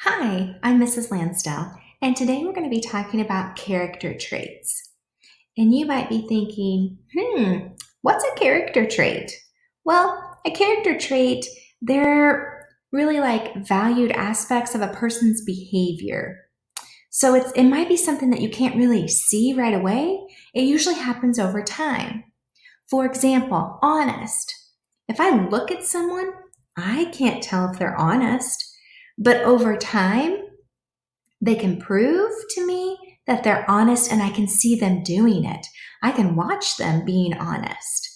Hi, I'm Mrs. Lansdell, and today we're going to be talking about character traits. And you might be thinking, what's a character trait? Well, a character trait, they're really like valued aspects of a person's behavior. So it might be something that you can't really see right away. It usually happens over time. For example, honest. If I look at someone, I can't tell if they're honest. But over time, they can prove to me that they're honest and I can see them doing it. I can watch them being honest.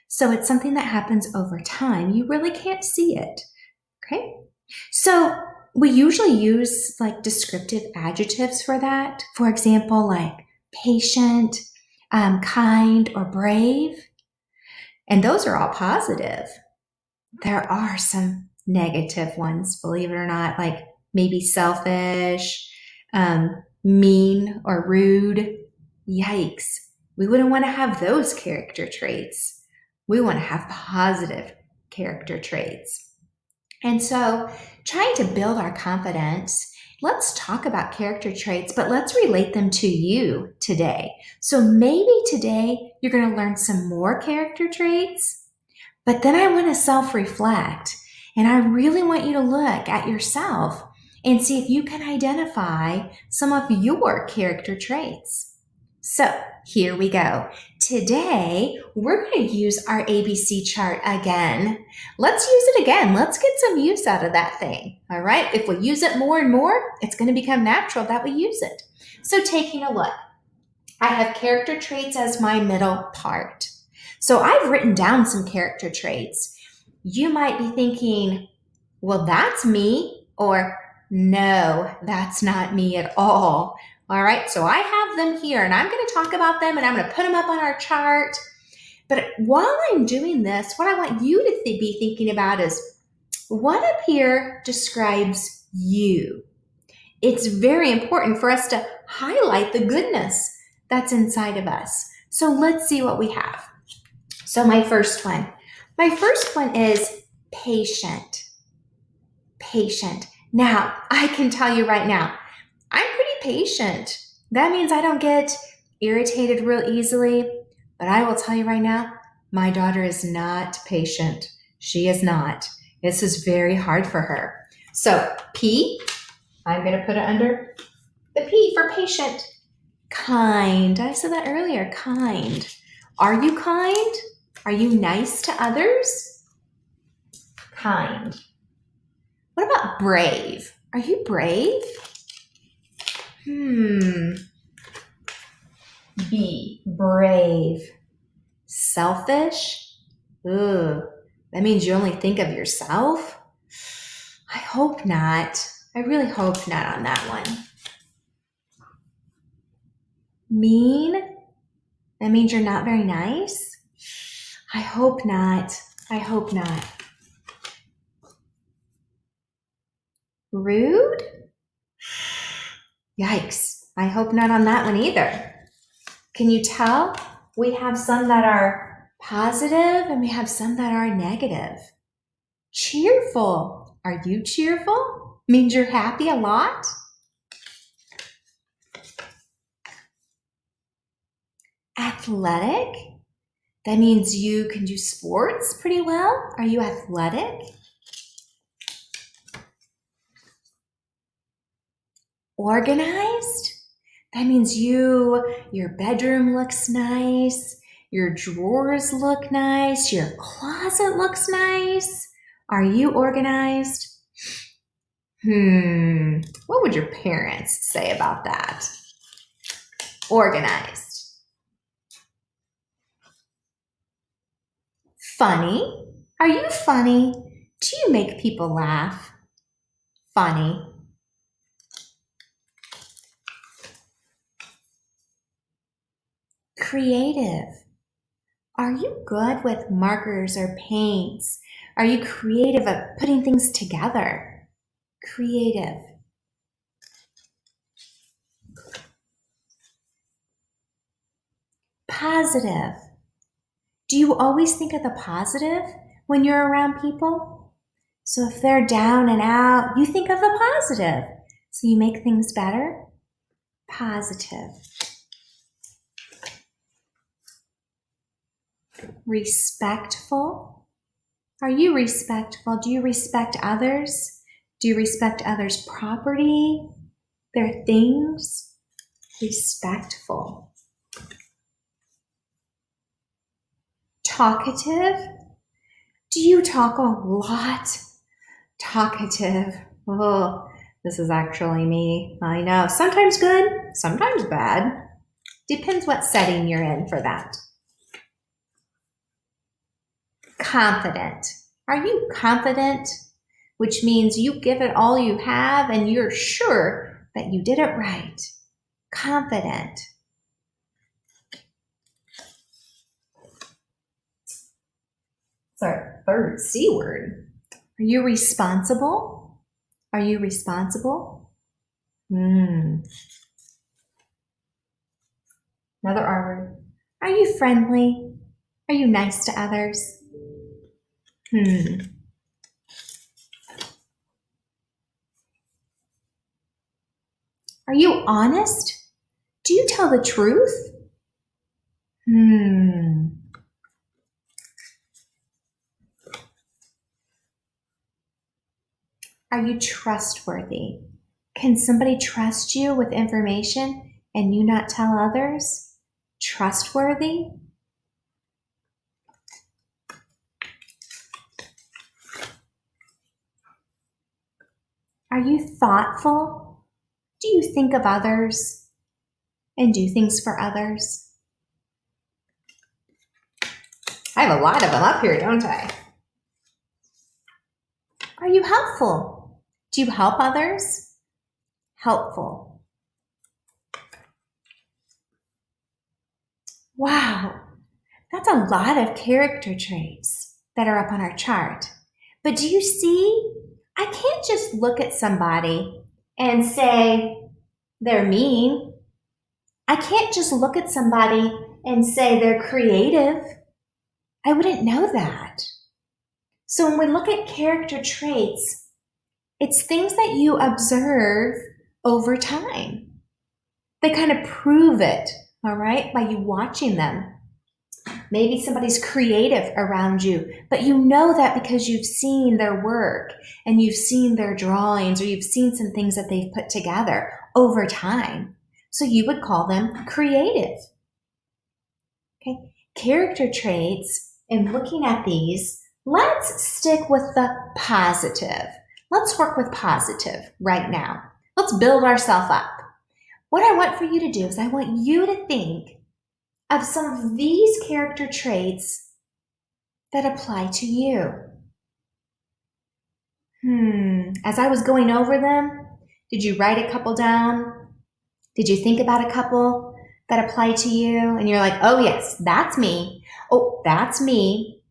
So it's something that happens over time. You really can't see it. Okay? So we usually use like descriptive adjectives for that. For example, like patient, kind, or brave. And those are all positive. There are some negative ones, believe it or not, like maybe selfish, mean, or rude. Yikes. We wouldn't want to have those character traits. We want to have positive character traits. And so, trying to build our confidence, let's talk about character traits, but let's relate them to you today. So maybe today you're going to learn some more character traits. But then I want to self-reflect, and I really want you to look at yourself and see if you can identify some of your character traits. So here we go. Today, we're going to use our ABC chart again. Let's use it again. Let's get some use out of that thing. All right? If we use it more and more, it's going to become natural that we use it. So taking a look, I have character traits as my middle part. So I've written down some character traits. You might be thinking, well, that's me, or no, that's not me at all. All right, so I have them here, and I'm going to talk about them, and I'm going to put them up on our chart. But while I'm doing this, what I want you to be thinking about is what up here describes you. It's very important for us to highlight the goodness that's inside of us. So let's see what we have. So my first one is patient. Patient. Now, I can tell you right now, I'm pretty patient. That means I don't get irritated real easily. But I will tell you right now, my daughter is not patient. She is not. This is very hard for her. So P, I'm going to put it under the P for patient. Kind. I said that earlier. Kind. Are you kind? Are you nice to others? Kind. What about brave? Are you brave? B, brave. Selfish? Ooh, that means you only think of yourself? I hope not. I really hope not on that one. Mean? That means you're not very nice? I hope not. I hope not. Rude? Yikes. I hope not on that one either. Can you tell? We have some that are positive and we have some that are negative. Cheerful. Are you cheerful? Means you're happy a lot? Athletic? That means you can do sports pretty well. Are you athletic? Organized? That means your bedroom looks nice, your drawers look nice, your closet looks nice. Are you organized? What would your parents say about that? Organized. Funny? Are you funny? Do you make people laugh? Funny. Creative. Are you good with markers or paints? Are you creative at putting things together? Creative. Positive. Do you always think of the positive when you're around people? So if they're down and out, you think of the positive. So you make things better. Positive. Respectful. Are you respectful? Do you respect others? Do you respect others' property, their things? Respectful. Talkative. Do you talk a lot? Talkative. Oh, this is actually me. I know. Sometimes good, sometimes bad. Depends what setting you're in for that. Confident. Are you confident? Which means you give it all you have and you're sure that you did it right. Confident. It's our third C word. Are you responsible? Are you responsible? Another R word. Are you friendly? Are you nice to others? Are you honest? Do you tell the truth? Are you trustworthy? Can somebody trust you with information and you not tell others? Trustworthy? Are you thoughtful? Do you think of others and do things for others? I have a lot of them up here, don't I? Are you helpful? Do you help others? Helpful. Wow, that's a lot of character traits that are up on our chart. But do you see? I can't just look at somebody and say they're mean. I can't just look at somebody and say they're creative. I wouldn't know that. So when we look at character traits, it's things that you observe over time. They kind of prove it, all right, by you watching them. Maybe somebody's creative around you, but you know that because you've seen their work and you've seen their drawings or you've seen some things that they've put together over time. So you would call them creative. Okay, character traits, and looking at these, let's stick with the positive. Let's work with positive right now. Let's build ourselves up. What I want for you to do is I want you to think of some of these character traits that apply to you. As I was going over them, did you write a couple down? Did you think about a couple that apply to you? And you're like, oh yes, that's me. Oh, that's me.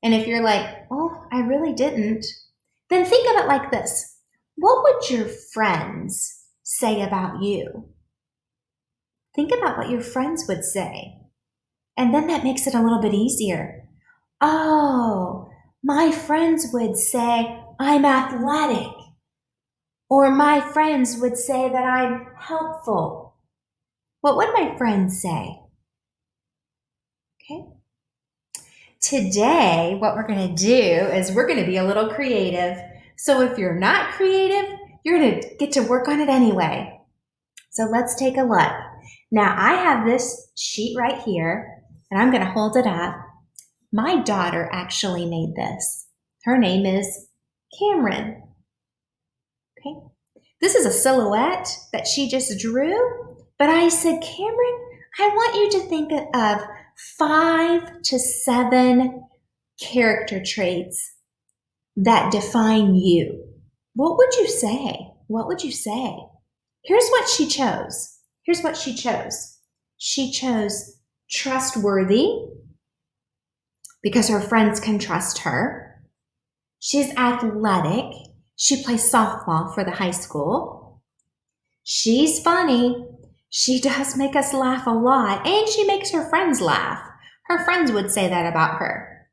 And if you're like, oh, I really didn't, then think of it like this. What would your friends say about you? Think about what your friends would say. And then that makes it a little bit easier. Oh, my friends would say I'm athletic. Or my friends would say that I'm helpful. What would my friends say? Okay. Today, what we're going to do is we're going to be a little creative. So if you're not creative, you're going to get to work on it anyway. So let's take a look. Now, I have this sheet right here, and I'm going to hold it up. My daughter actually made this. Her name is Cameron. Okay. This is a silhouette that she just drew, but I said, Cameron, I want you to think of 5 to 7 character traits that define you. What would you say? What would you say? Here's what she chose. Here's what she chose. She chose trustworthy because her friends can trust her. She's athletic. She plays softball for the high school. She's funny. She does make us laugh a lot, and she makes her friends laugh. Her friends would say that about her.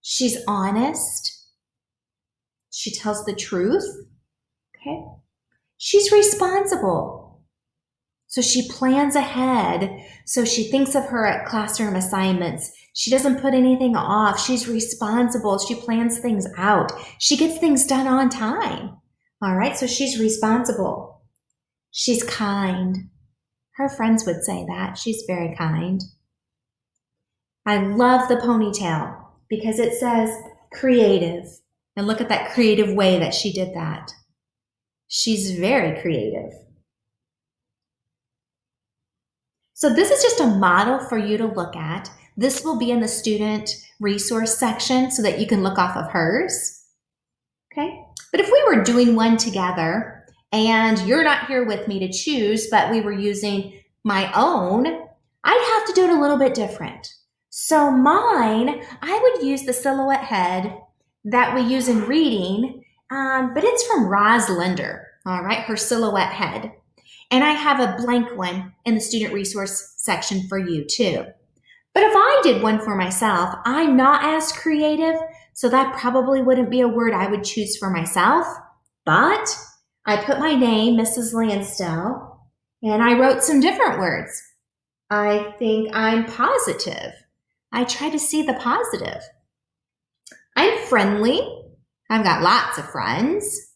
She's honest. She tells the truth. Okay. She's responsible. So she plans ahead. So she thinks of her classroom assignments. She doesn't put anything off. She's responsible. She plans things out. She gets things done on time. All right, so she's responsible. She's kind. Her friends would say that. She's very kind. I love the ponytail because it says creative. And look at that creative way that she did that. She's very creative. So this is just a model for you to look at. This will be in the student resource section so that you can look off of hers. Okay? But if we were doing one together and you're not here with me to choose, but we were using my own, I'd have to do it a little bit different. So mine, I would use the silhouette head that we use in reading, but it's from Rosalinder, all right, her silhouette head. And I have a blank one in the student resource section for you too. But if I did one for myself, I'm not as creative, so that probably wouldn't be a word I would choose for myself. But I put my name, Mrs. Lansdell, and I wrote some different words. I think I'm positive. I try to see the positive. I'm friendly. I've got lots of friends.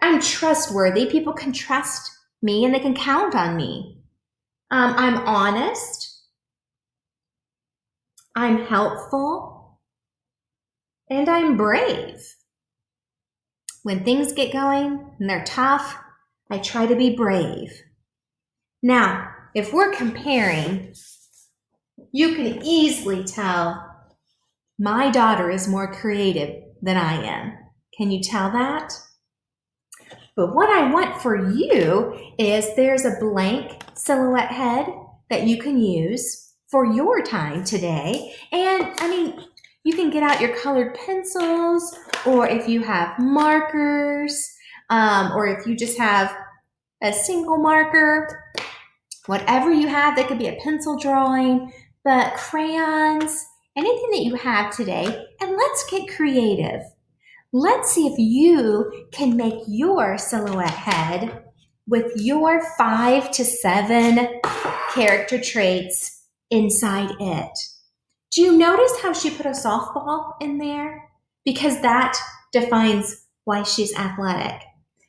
I'm trustworthy. People can trust me and they can count on me. I'm honest. I'm helpful. And I'm brave. When things get going and they're tough, I try to be brave. Now, if we're comparing, you can easily tell my daughter is more creative than I am. Can you tell that? But what I want for you is there's a blank silhouette head that you can use for your time today. And I mean, you can get out your colored pencils, or if you have markers, or if you just have a single marker, whatever you have, that could be a pencil drawing, but crayons, anything that you have today, and let's get creative. Let's see if you can make your silhouette head with your 5 to 7 character traits inside it. Do you notice how she put a softball in there? Because that defines why she's athletic.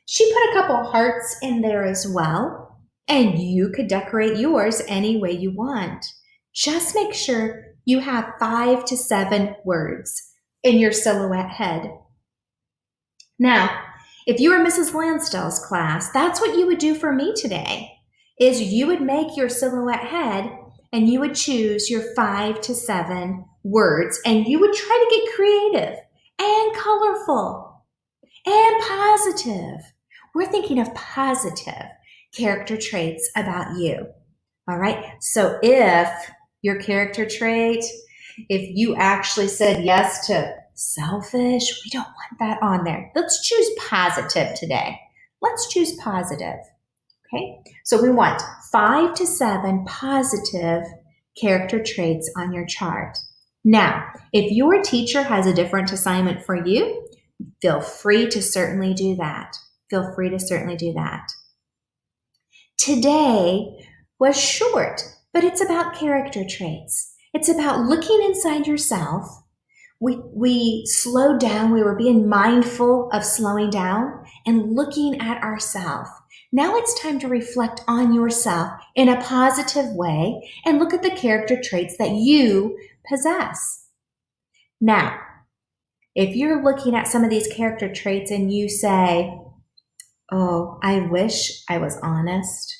She put a couple hearts in there as well, and you could decorate yours any way you want. Just make sure you have 5 to 7 words in your silhouette head. Now, if you were Mrs. Lansdell's class, that's what you would do for me today, is you would make your silhouette head and you would choose your 5 to 7 words and you would try to get creative and colorful and positive. We're thinking of positive character traits about you. All right, so if your character trait, if you actually said yes to selfish, we don't want that on there. Let's choose positive today. Let's choose positive. Okay, so we want 5 to 7 positive character traits on your chart. Now, if your teacher has a different assignment for you, feel free to certainly do that. Feel free to certainly do that. Today was short, but it's about character traits. It's about looking inside yourself. We slowed down. We were being mindful of slowing down and looking at ourselves. Now it's time to reflect on yourself in a positive way and look at the character traits that you possess. Now, if you're looking at some of these character traits and you say, oh, I wish I was honest.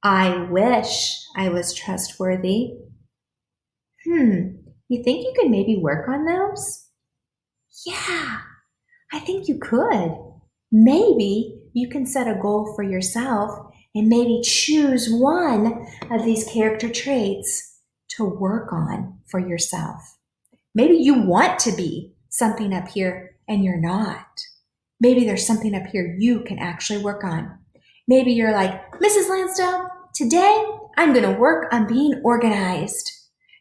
I wish I was trustworthy. You think you could maybe work on those? Yeah, I think you could. Maybe you can set a goal for yourself and maybe choose one of these character traits to work on for yourself. Maybe you want to be something up here and you're not. Maybe there's something up here you can actually work on. Maybe you're like, Mrs. Lansdell, today I'm going to work on being organized.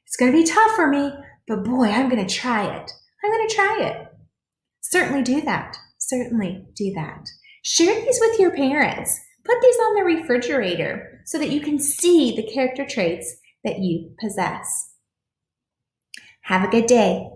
It's going to be tough for me, but boy, I'm going to try it. I'm going to try it. Certainly do that. Certainly do that. Share these with your parents. Put these on the refrigerator so that you can see the character traits that you possess. Have a good day.